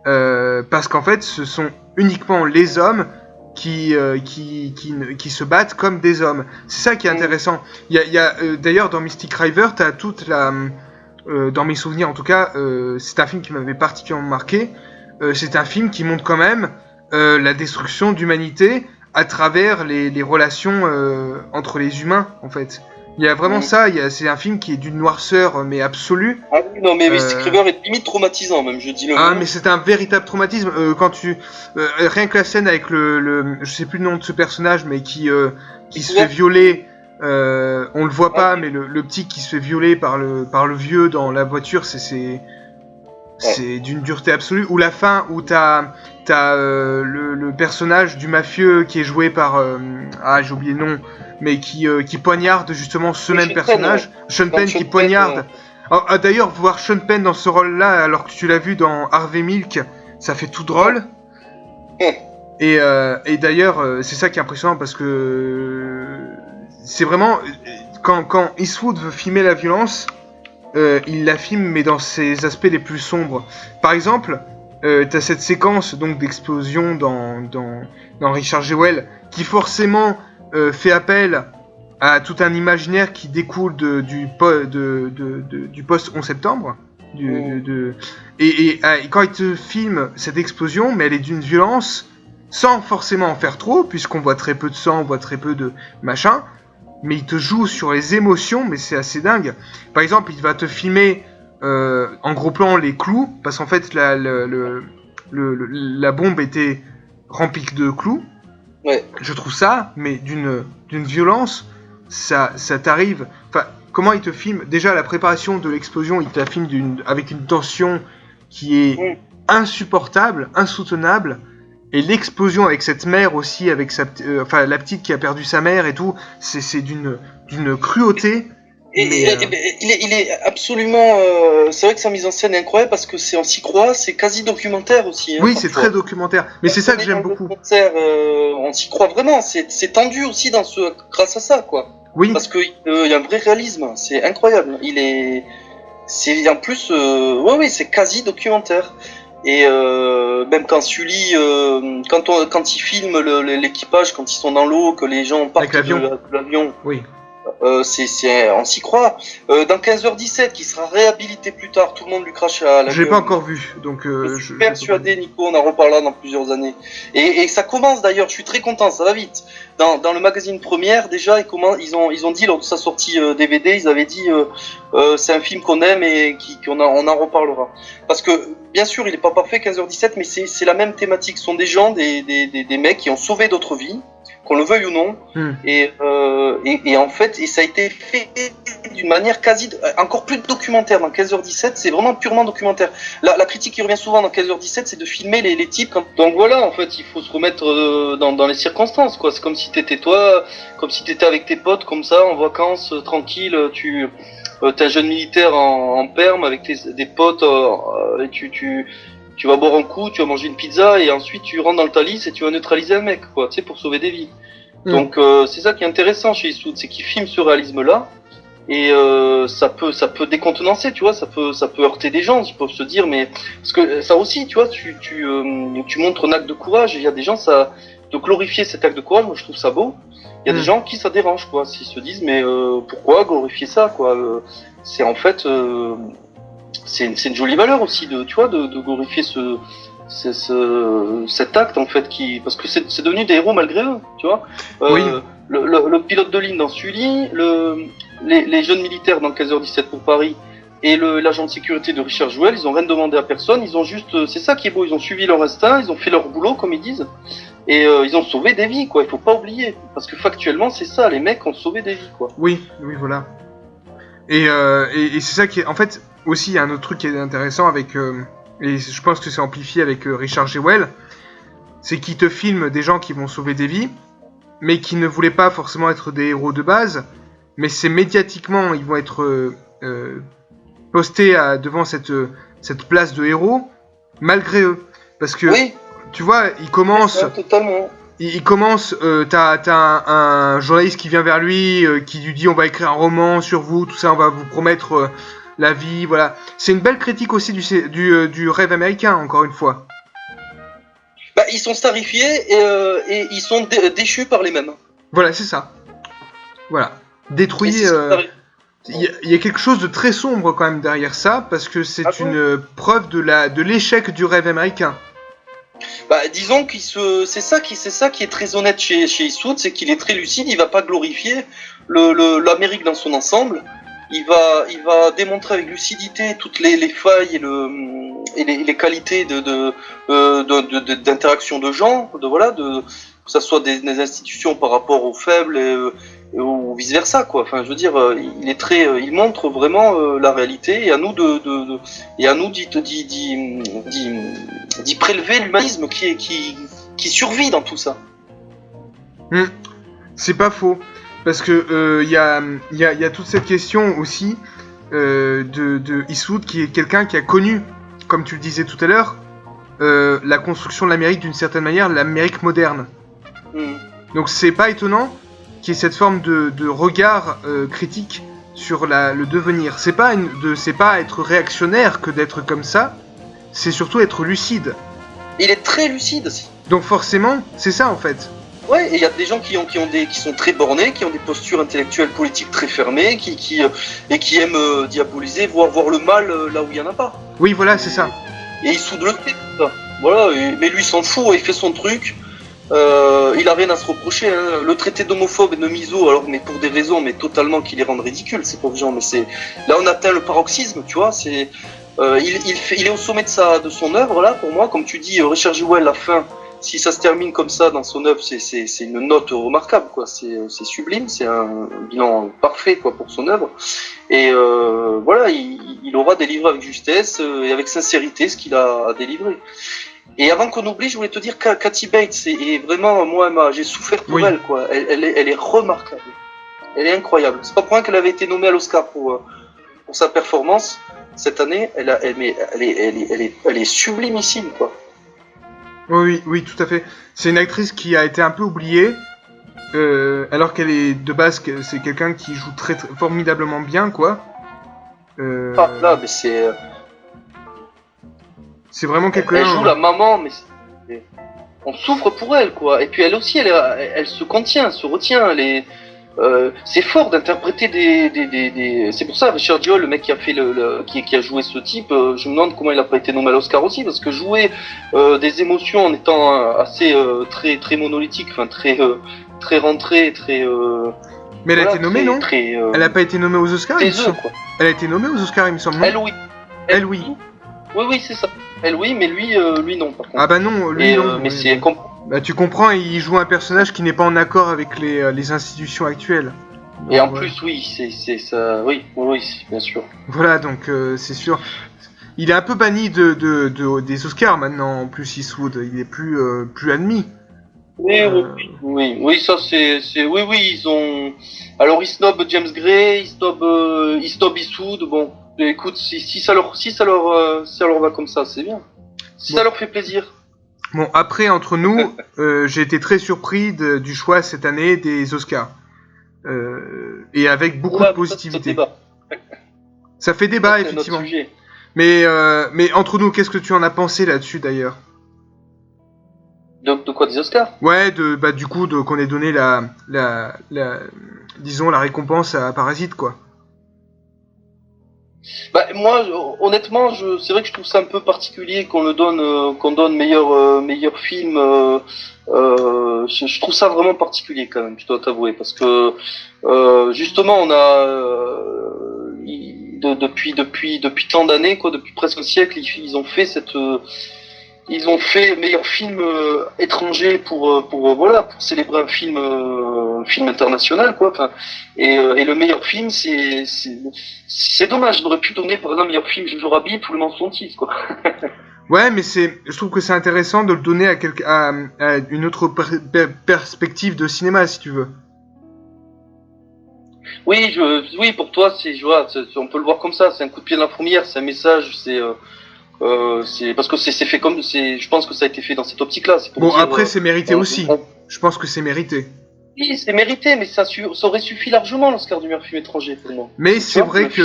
parce qu'en fait ce sont uniquement les hommes qui se battent comme des hommes. C'est ça qui est intéressant. Il y a d'ailleurs dans Mystic River, t'as toute la... dans mes souvenirs en tout cas, c'est un film qui m'avait particulièrement marqué. C'est un film qui montre quand même la destruction d'humanité à travers les relations entre les humains en fait. Il y a vraiment ça, c'est un film qui est d'une noirceur mais absolue. Ah oui, non mais Mystic River est limite traumatisant même, je dis le mot. Ah mais c'est un véritable traumatisme quand tu rien que la scène avec le je sais plus le nom de ce personnage mais qui se fait violer. On le voit pas, mais le petit qui se fait violer par le vieux dans la voiture, c'est d'une dureté absolue. Ou la fin où t'as le personnage du mafieux qui est joué par j'ai oublié le nom, mais qui poignarde justement ce même personnage, Sean Penn qui poignarde. D'ailleurs, voir Sean Penn dans ce rôle-là, alors que tu l'as vu dans Harvey Milk, ça fait tout drôle. Et d'ailleurs, c'est ça qui est impressionnant parce que c'est vraiment quand Eastwood veut filmer la violence, il la filme mais dans ses aspects les plus sombres. Par exemple, t'as cette séquence donc d'explosion dans Richard Jewell qui forcément fait appel à tout un imaginaire qui découle du post 11 septembre. Et quand il te filme cette explosion, mais elle est d'une violence sans forcément en faire trop, puisqu'on voit très peu de sang, on voit très peu de machin, mais il te joue sur les émotions, mais c'est assez dingue. Par exemple, il va te filmer en gros plan les clous, parce qu'en fait la bombe était remplie de clous. Ouais. Je trouve ça, mais d'une violence, ça t'arrive. Enfin, comment il te filme? Déjà, la préparation de l'explosion, il te la filme avec une tension qui est insupportable, insoutenable. Et l'explosion avec cette mère aussi, avec la petite qui a perdu sa mère et tout, c'est d'une cruauté. Il est absolument. C'est vrai que sa mise en scène est incroyable parce que on s'y croit, c'est quasi documentaire aussi. Oui, c'est très documentaire. Mais c'est ça que j'aime beaucoup. On s'y croit vraiment. C'est tendu aussi grâce à ça, quoi. Oui. Parce que il y a un vrai réalisme. C'est incroyable. C'est en plus, c'est quasi documentaire. Et même quand Sully, quand il filme l'équipage, quand ils sont dans l'eau, que les gens partent de l'avion, oui. on s'y croit. Dans 15h17, qui sera réhabilité plus tard, tout le monde lui crache à la gueule. Je l'ai pas encore vu, donc je suis persuadé, Nico, on en reparlera dans plusieurs années. Et ça commence d'ailleurs, je suis très content, ça va vite. Dans le magazine Première, déjà, ils ont dit lors de sa sortie DVD, ils avaient dit c'est un film qu'on aime et on en reparlera. Parce que, bien sûr, il est pas parfait, 15h17, mais c'est la même thématique. Ce sont des gens, des mecs qui ont sauvé d'autres vies, qu'on le veuille ou non, et en fait, ça a été fait d'une manière encore plus documentaire. Dans 15h17, c'est vraiment purement documentaire. La critique qui revient souvent dans 15h17, c'est de filmer les types. Donc voilà, en fait, il faut se remettre dans les circonstances, quoi. C'est comme si t'étais avec tes potes, comme ça, en vacances, tranquille, t'es un jeune militaire en perme avec des potes, et tu vas boire un coup, tu vas manger une pizza et ensuite tu rentres dans le Thalys et tu vas neutraliser un mec, quoi, tu sais, pour sauver des vies. Donc c'est ça qui est intéressant chez Eastwood, c'est qu'il filme ce réalisme-là et ça peut décontenancer, tu vois, ça peut heurter des gens, ils peuvent se dire, mais parce que ça aussi, tu vois, tu montres un acte de courage et il y a des gens, de glorifier cet acte de courage, moi je trouve ça beau. Il y a des gens qui ça dérange, quoi, s'ils se disent, mais pourquoi glorifier ça, quoi, c'est en fait c'est une jolie valeur aussi tu vois, de glorifier cet acte en fait parce que c'est devenu des héros malgré eux, tu vois. Oui. Le pilote de ligne dans Sully, les jeunes militaires dans le Kaiser 17 pour Paris et l'agent de sécurité de Richard Jewell, ils ont rien demandé à personne, ils ont juste, c'est ça qui est beau, ils ont suivi leur instinct, ils ont fait leur boulot comme ils disent, et ils ont sauvé des vies, quoi. Il faut pas oublier, parce que factuellement c'est ça, les mecs ont sauvé des vies, quoi. Oui, voilà. Et c'est ça qui est, en fait, aussi il y a un autre truc qui est intéressant avec, et je pense que c'est amplifié avec Richard Jewell, c'est qu'il te filme des gens qui vont sauver des vies, mais qui ne voulaient pas forcément être des héros de base, mais c'est médiatiquement, ils vont être postés devant cette place de héros, malgré eux. Parce que, oui, tu vois, ils commencent... Totalement. Il commence, t'as un journaliste qui vient vers lui, qui lui dit on va écrire un roman sur vous, tout ça, on va vous promettre la vie, voilà. C'est une belle critique aussi du rêve américain, encore une fois. Bah, ils sont starifiés et ils sont déchus par les mêmes. Voilà, c'est ça. Voilà. Détruit. Il y a quelque chose de très sombre quand même derrière ça, parce que c'est une preuve de l'échec du rêve américain. Bah, disons que c'est ça qui est très honnête chez Eastwood, c'est qu'il est très lucide, il va pas glorifier l'Amérique dans son ensemble, il va démontrer avec lucidité toutes les failles et les qualités d'interaction de gens, que ça soit des institutions par rapport aux faibles ou vice versa, quoi. Enfin, je veux dire, il montre vraiment la réalité, et à nous d'y prélever l'humanisme qui survit dans tout ça. C'est pas faux, parce que y a toute cette question aussi de Eastwood, qui est quelqu'un qui a connu, comme tu le disais tout à l'heure, la construction de l'Amérique d'une certaine manière, l'Amérique moderne. Donc c'est pas étonnant qu'il y ait cette forme de regard critique sur le devenir. C'est pas être réactionnaire que d'être comme ça, c'est surtout être lucide. Il est très lucide. Donc forcément, c'est ça en fait. Ouais, et il y a des gens qui sont très bornés, qui ont des postures intellectuelles politiques très fermées, qui aiment diaboliser, voir le mal là où il y en a pas. Oui, voilà, c'est ça. Et il soude le fait, ça. Voilà, mais lui il s'en fout, il fait son truc. Il a rien à se reprocher, hein. Le traité d'homophobe et de miso, alors mais pour des raisons mais totalement qui les rendent ridicules, ces pauvres gens. Mais là on atteint le paroxysme, tu vois. Il est au sommet de son œuvre là. Pour moi, comme tu dis, Richard Jewell, la fin, si ça se termine comme ça dans son œuvre, c'est une note remarquable, quoi. C'est sublime, c'est un bilan parfait, quoi, pour son œuvre. Et voilà, il aura délivré avec justesse et avec sincérité ce qu'il a délivré. Et avant qu'on oublie, je voulais te dire que Kathy Bates est vraiment, moi, j'ai souffert pour elle, quoi. Elle est remarquable. Elle est incroyable. C'est pas pour rien qu'elle avait été nommée à l'Oscar pour sa performance cette année. Elle est sublimissime, quoi. Oui, tout à fait. C'est une actrice qui a été un peu oubliée, alors qu'elle est de base, c'est quelqu'un qui joue très, très formidablement bien, quoi. Là, mais c'est vraiment quelqu'un. Elle joue la maman, mais on souffre pour elle, quoi. Et puis elle aussi, elle se contient, elle se retient. C'est fort d'interpréter des. C'est pour ça, Richard Jewell, le mec qui a fait qui a joué ce type, je me demande comment il a pas été nommé à l'Oscar aussi, parce que jouer des émotions en étant assez très très monolithique, enfin très rentré, très. Mais elle a été nommée, non elle a pas été nommée aux Oscars, il me semble. Elle a été nommée aux Oscars, il me semble, non Elle, oui. Oui, c'est ça. Elle, oui, mais lui non, par contre. Ah bah non, lui non. Mais c'est... Bah tu comprends, il joue un personnage qui n'est pas en accord avec les institutions actuelles. Et en plus, oui, c'est ça... Oui, bien sûr. Voilà, donc c'est sûr. Il est un peu banni des Oscars maintenant, en plus, Eastwood. Il est plus admis. Oui, ça c'est... Oui, ils ont... Alors, ils snobent James Gray, ils snobent Eastwood, bon... Écoute, si ça leur va comme ça, c'est bien. Si ça leur fait plaisir. Bon, après, entre nous, j'ai été très surpris du choix cette année des Oscars. Et avec beaucoup de positivité. Ça fait débat, effectivement. Mais entre nous, qu'est-ce que tu en as pensé là-dessus, d'ailleurs ? De quoi, des Oscars ? Ouais, du coup, qu'on ait donné disons, la récompense à Parasite, quoi. Bah, moi, honnêtement, c'est vrai que je trouve ça un peu particulier qu'on donne meilleur film. Je trouve ça vraiment particulier quand même, je dois t'avouer, parce que justement, on a depuis tant d'années, quoi, depuis presque un siècle, ils ont fait ils ont fait meilleur film étranger pour célébrer un film international, quoi. Enfin, et le meilleur film, c'est dommage. On aurait pu donner par exemple meilleur film Jojo Rabbit ou Le Mensonge, quoi. Ouais, mais je trouve que c'est intéressant de le donner à une autre perspective de cinéma, si tu veux. Oui, oui, pour toi, on peut le voir comme ça. C'est un coup de pied dans la fourmilière, c'est un message, c'est parce que c'est fait comme, je pense que ça a été fait dans cette optique-là. Bon, après, c'est mérité aussi. Je pense que c'est mérité. Oui, c'est mérité, mais ça aurait suffi largement l'Oscar du meilleur film étranger pour moi. Mais c'est vrai que,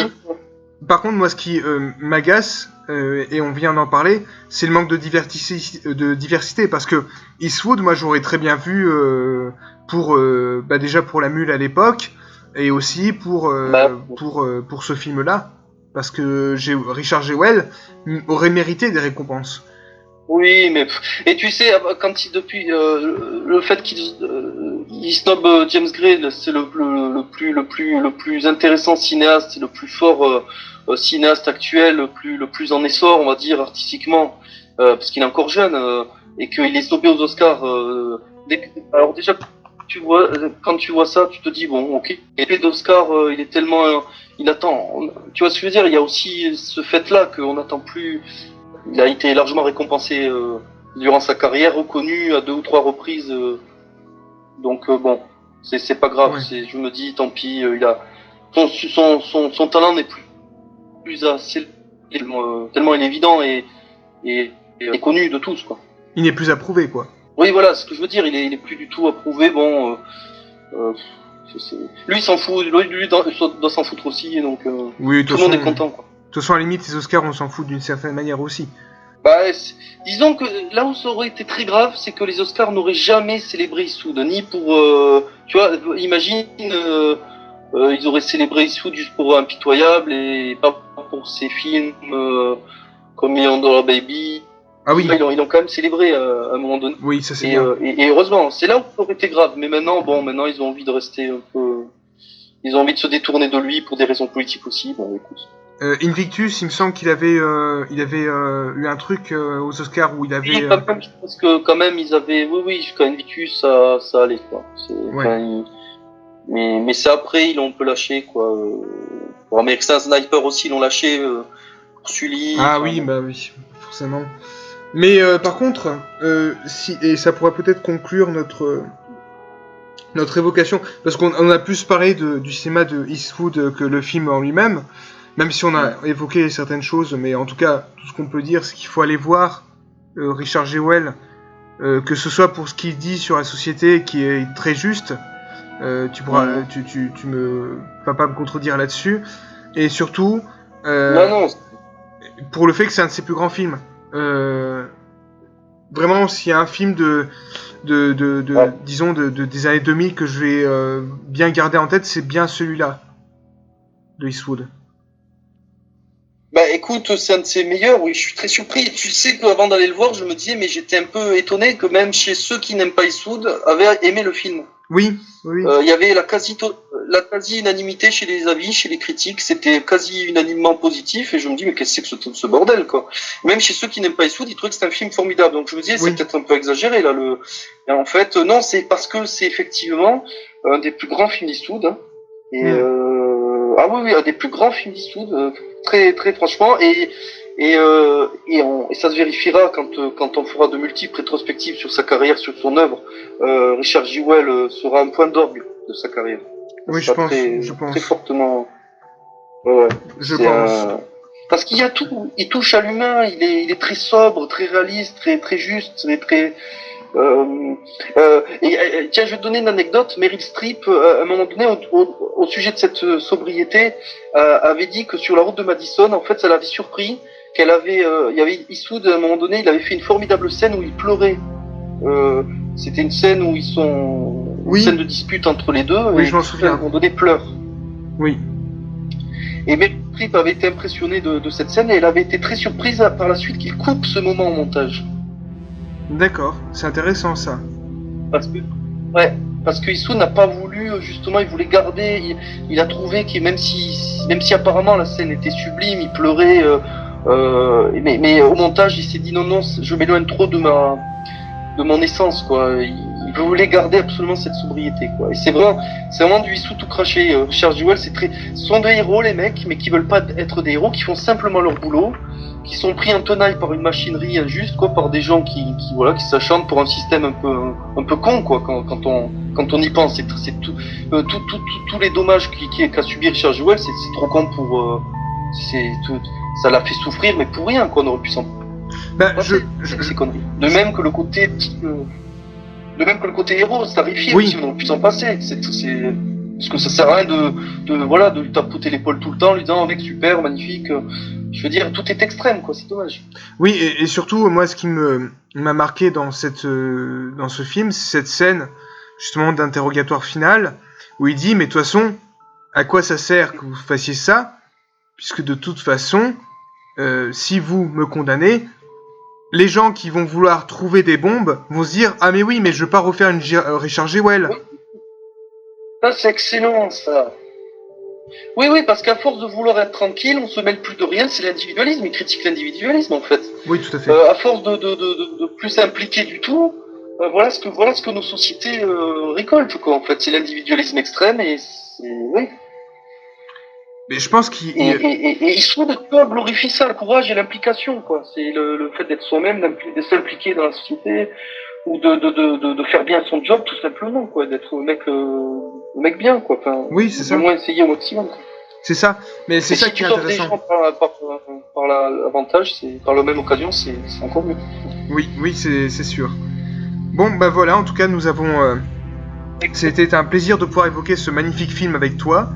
par contre, moi, ce qui m'agace, et on vient d'en parler, c'est le manque de diversité, parce que Eastwood, moi, j'aurais très bien vu déjà pour La Mule à l'époque, et aussi pour ce film-là, parce que Richard Jewell aurait mérité des récompenses. Oui, mais et tu sais, quand depuis le fait qu'il snob James Gray, c'est le plus intéressant cinéaste, le plus fort cinéaste actuel, le plus en essor, on va dire artistiquement, parce qu'il est encore jeune et qu'il est snobé aux Oscars. Alors déjà, quand tu vois ça, tu te dis bon, ok. Et d'Oscar, il est tellement, il attend. Tu vois ce que je veux dire? Il y a aussi ce fait-là qu'on n'attend plus. Il a été largement récompensé durant sa carrière, reconnu à 2 ou 3 reprises. Donc bon, c'est pas grave. Ouais. Je me dis, tant pis. Il a son talent n'est plus assez tellement il est évident et connu de tous, quoi. Il n'est plus approuvé, quoi. Oui, voilà, ce que je veux dire. Il est plus du tout approuvé. Bon, lui il s'en fout. Lui doit s'en foutre aussi. Donc oui, tout le monde est content, quoi. De toute façon, à la limite, les Oscars, on s'en fout d'une certaine manière aussi. Bah, disons que là où ça aurait été très grave, c'est que les Oscars n'auraient jamais célébré Eastwood, ni pour... tu vois, imagine, ils auraient célébré Eastwood juste pour Impitoyable et pas pour ses films comme Million Dollar Baby. Ah oui. Ils l'ont quand même célébré à un moment donné. Oui, ça c'est bien. Et heureusement, c'est là où ça aurait été grave. Mais maintenant, ils ont envie de rester un peu... Ils ont envie de se détourner de lui pour des raisons politiques aussi. Bon, écoute. Invictus, il me semble qu'il avait eu un truc aux Oscars où il avait. Oui, quand même, je pense que quand même ils avaient. Oui, jusqu'à Invictus, ça allait, quoi. Ouais. Mais c'est après, ils l'ont un peu lâché, quoi. Pour American Sniper aussi, ils l'ont lâché pour Sully. Ah oui, bah oui, forcément. Mais par contre, et ça pourrait peut-être conclure notre évocation, parce qu'on a plus parlé du cinéma de Eastwood que le film en lui-même. Même si on a évoqué certaines choses, mais en tout cas, tout ce qu'on peut dire, c'est qu'il faut aller voir Richard Jewell, que ce soit pour ce qu'il dit sur la société, qui est très juste. Tu pourras, tu vas pas me contredire là-dessus. Et surtout, non. Pour le fait que c'est un de ses plus grands films. Vraiment, s'il y a un film disons des années 2000 que je vais bien garder en tête, c'est bien celui-là de Eastwood. Bah écoute, c'est un de ses meilleurs, oui, je suis très surpris. Tu sais qu'avant d'aller le voir, je me disais, mais j'étais un peu étonné que même chez ceux qui n'aiment pas Eastwood, avaient aimé le film. Oui. Il y avait la quasi-unanimité chez les avis, chez les critiques, c'était quasi unanimement positif, et je me dis, mais qu'est-ce que c'est que ce bordel, quoi. Même chez ceux qui n'aiment pas Eastwood, ils trouvaient que c'était un film formidable. Donc je me disais, c'est peut-être un peu exagéré, là, Et en fait, non, c'est parce que c'est effectivement un des plus grands films d'Eastwood, hein. Et ah oui, un des plus grands films d'Eastwood, très très franchement, et ça se vérifiera quand on fera de multiples rétrospectives sur sa carrière, sur son œuvre. Richard Jewell sera un point d'orgue de sa carrière. Oui, je pense très fortement. Ouais, je pense. Parce qu'il y a tout, il touche à l'humain, il est très sobre, très réaliste, très juste, très. Tiens, je vais te donner une anecdote. Meryl Streep, à un moment donné, au sujet de cette sobriété, avait dit que sur la route de Madison, en fait, ça l'avait surpris qu'elle avait, il y avait Eastwood, à un moment donné, il avait fait une formidable scène où il pleurait. C'était une scène où une scène de dispute entre les deux. Oui, je m'en souviens. À un moment donné, pleure. Oui. Et Meryl Streep avait été impressionnée de cette scène et elle avait été très surprise par la suite qu'il coupe ce moment au montage. D'accord, c'est intéressant ça. Parce que Eastwood n'a pas voulu, justement, il voulait garder, il a trouvé que même si apparemment la scène était sublime, il pleurait, mais au montage il s'est dit non, je m'éloigne trop de mon essence, quoi. Il voulait garder absolument cette sobriété, quoi. Et c'est vraiment du Eastwood tout craché. Richard Jewell, ce sont des héros, les mecs, mais qui veulent pas être des héros, qui font simplement leur boulot, qui sont pris en tenaille par une machinerie injuste, quoi, par des gens qui s'acharnent pour un système un peu con, quoi, quand on y pense. C'est tous les dommages qu'a subi Richard Jewell, c'est trop con pour, ça l'a fait souffrir, mais pour rien, quoi, on aurait pu s'en ces conneries. De même que le côté héros, c'est terrifié, oui. On aurait pu s'en passer. Parce que ça sert à rien de lui tapoter l'épaule tout le temps, lui disant mec super, magnifique. Je veux dire, tout est extrême, quoi, c'est dommage. Oui, et surtout, moi, ce qui m'a marqué dans ce film, c'est cette scène, justement, d'interrogatoire final, où il dit, mais de toute façon, à quoi ça sert que vous fassiez ça? Puisque de toute façon, si vous me condamnez, les gens qui vont vouloir trouver des bombes vont se dire, ah mais oui, mais je veux pas refaire une Richard Jewell. Oui. Ça, c'est excellent, ça. Oui, parce qu'à force de vouloir être tranquille, on se mêle plus de rien, c'est l'individualisme, il critique l'individualisme, en fait. Oui, tout à fait. À force de plus s'impliquer du tout, voilà ce que nos sociétés récoltent, quoi, en fait. C'est l'individualisme extrême et oui. Mais je pense qu'il... Et Eastwood glorifie ça, le courage et l'implication, quoi. C'est le fait d'être soi-même, de s'impliquer dans la société, ou de faire bien son job, tout simplement, quoi. D'être le mec bien, quoi. Enfin, oui, c'est ça. Du moins essayer au maximum, quoi. C'est ça, mais c'est ça qui est intéressant. Si tu sauves des gens par l'avantage, par la même occasion, c'est encore mieux. Oui, c'est sûr. Bon, bah voilà, en tout cas, nous avons... C'était un plaisir de pouvoir évoquer ce magnifique film avec toi.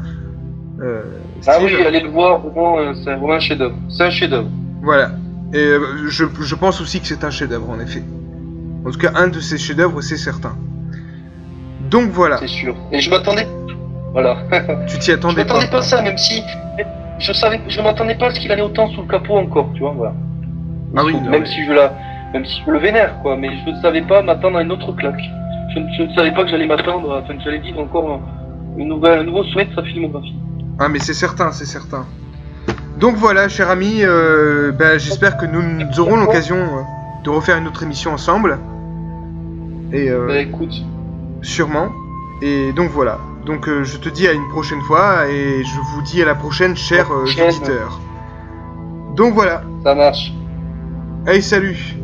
Oui, allez le voir, vraiment, c'est vraiment un chef-d'œuvre. C'est un chef-d'œuvre. Voilà. Et je pense aussi que c'est un chef-d'œuvre, en effet. En tout cas, un de ces chefs-d'œuvre, c'est certain. Donc voilà. C'est sûr. Et je m'attendais... Voilà. Tu t'y attendais pas. Je m'attendais pas à ça, même si... Je m'attendais pas à ce qu'il allait autant sous le capot encore, tu vois, voilà. Ah oui, même si je le vénère, quoi, mais je ne savais pas m'attendre à une autre claque. Je ne savais pas que j'allais m'attendre, que j'allais vivre encore un nouveau sommet de sa filmographie. Ah mais c'est certain. Donc voilà, cher ami, j'espère que nous aurons l'occasion de refaire une autre émission ensemble. Et écoute. Sûrement. Et donc voilà. Donc je te dis à une prochaine fois et je vous dis à la prochaine, chers auditeurs. Donc voilà. Ça marche. Allez, salut.